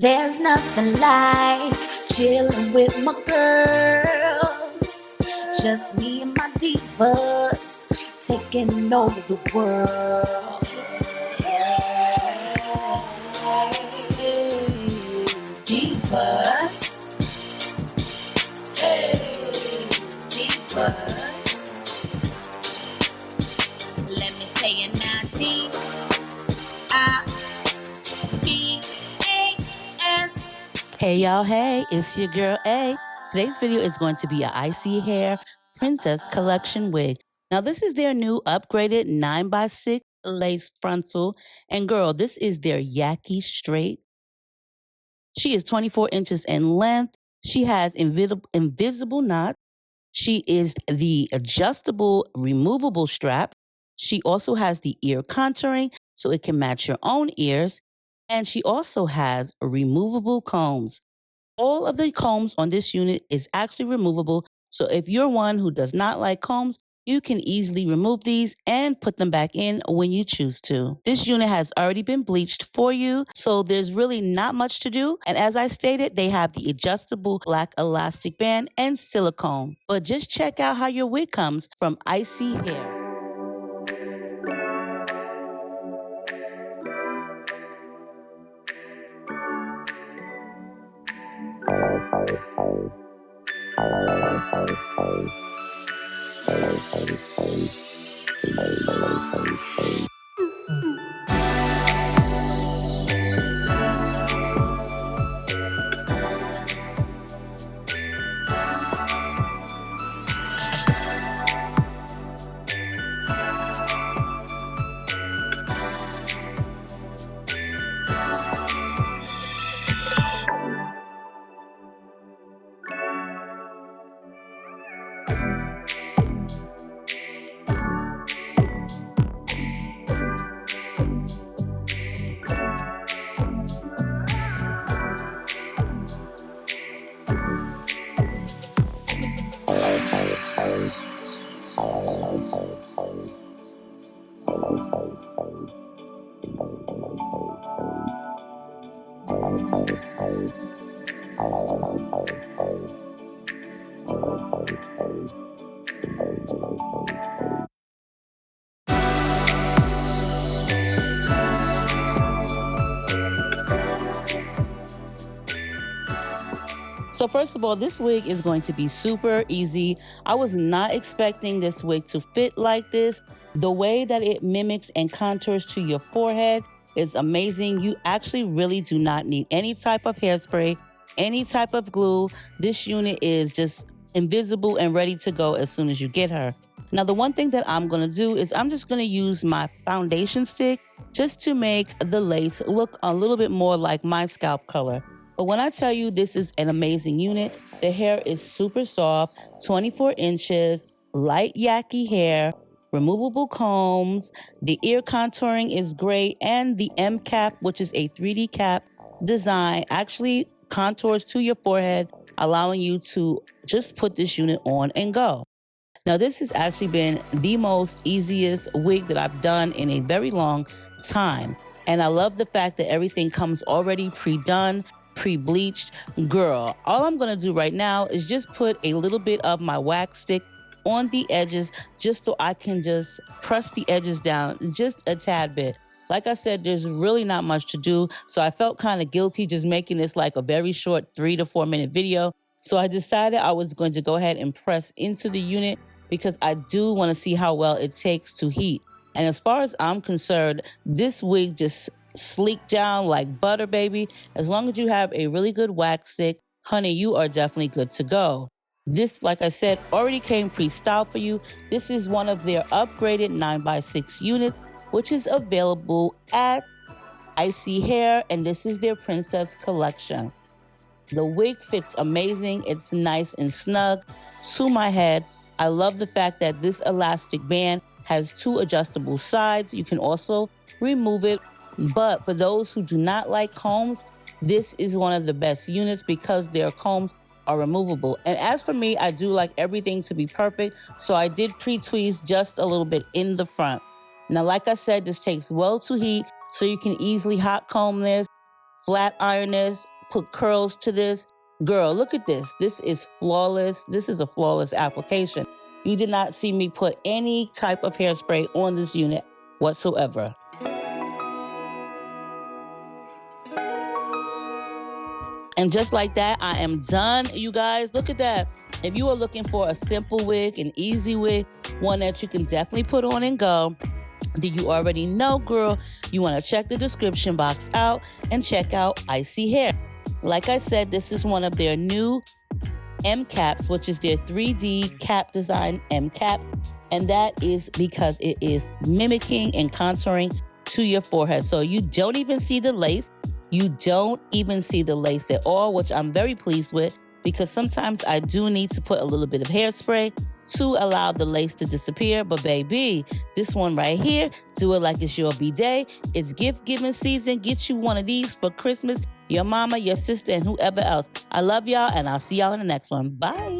There's nothing like chilling with my girls. Just me and my divas taking over the world. Divas. Hey, divas. Let me tell you now, D-I-V-A-S. Hey y'all, hey, it's your girl A. Today's video is going to be a Isee Hair Princess COllection wig. Now this is their new upgraded 9x6 lace frontal. And girl, this is their Yaki Straight. She is 24 inches in length. She has invisible knot. She is the adjustable removable strap. She also has the ear contouring so it can match your own ears. And she also has removable combs. All of the combs on this unit is actually removable. So if you're one who does not like combs, you can easily remove these and put them back in when you choose to. This unit has already been bleached for you, so there's really not much to do. And as I stated, they have the adjustable black elastic band and silicone. But just check out how your wig comes from Isee Hair. So first of all, this wig is going to be super easy. I was not expecting this wig to fit like this. The way that it mimics and contours to your forehead is amazing. You actually really do not need any type of hairspray, any type of glue. This unit is just invisible and ready to go as soon as you get her. Now, the one thing that I'm gonna do is I'm just gonna use my foundation stick just to make the lace look a little bit more like my scalp color. But when I tell you this is an amazing unit, the hair is super soft, 24 inches, light yaki hair, removable combs, the ear contouring is great, and the M cap, which is a 3D cap design, actually contours to your forehead, allowing you to just put this unit on and go. Now, this has actually been the most easiest wig that I've done in a very long time. And I love the fact that everything comes already pre-done, pre-bleached. Girl, all I'm gonna do right now is just put a little bit of my wax stick on the edges just so I can just press the edges down just a tad bit. Like I said, there's really not much to do. So I felt kind of guilty just making this like a very short 3 to 4 minute video. So I decided I was going to go ahead and press into the unit because I do want to see how well it takes to heat. And as far as I'm concerned, this wig just sleek down like butter, baby. As long as you have a really good wax stick, honey, you are definitely good to go. This, like I said, already came pre-styled for you. This is one of their upgraded 9x6 units, which is available at Isee Hair, and this is their Princess COllection. The wig fits amazing. It's nice and snug to my head. I love the fact that this elastic band has 2 adjustable sides. You can also remove it. But for those who do not like combs, this is one of the best units because their combs are removable. And as for me, I do like everything to be perfect. So I did pre-tweeze just a little bit in the front. Now, like I said, this takes well to heat, so you can easily hot comb this, flat iron this, put curls to this. Girl, look at this. This is flawless. This is a flawless application. You did not see me put any type of hairspray on this unit whatsoever. And just like that, I am done, you guys. Look at that. If you are looking for a simple wig, an easy wig, one that you can definitely put on and go, then you already know, girl, you want to check the description box out and check out Isee Hair. Like I said, this is one of their new M caps, which is their 3D cap design M cap. And that is because it is mimicking and contouring to your forehead. So you don't even see the lace. You don't even see the lace at all, which I'm very pleased with, because sometimes I do need to put a little bit of hairspray to allow the lace to disappear. But baby, this one right here, do it like it's your B-day. It's gift giving season. Get you one of these for Christmas, your mama, your sister, and whoever else. I love y'all, and I'll see y'all in the next one. Bye.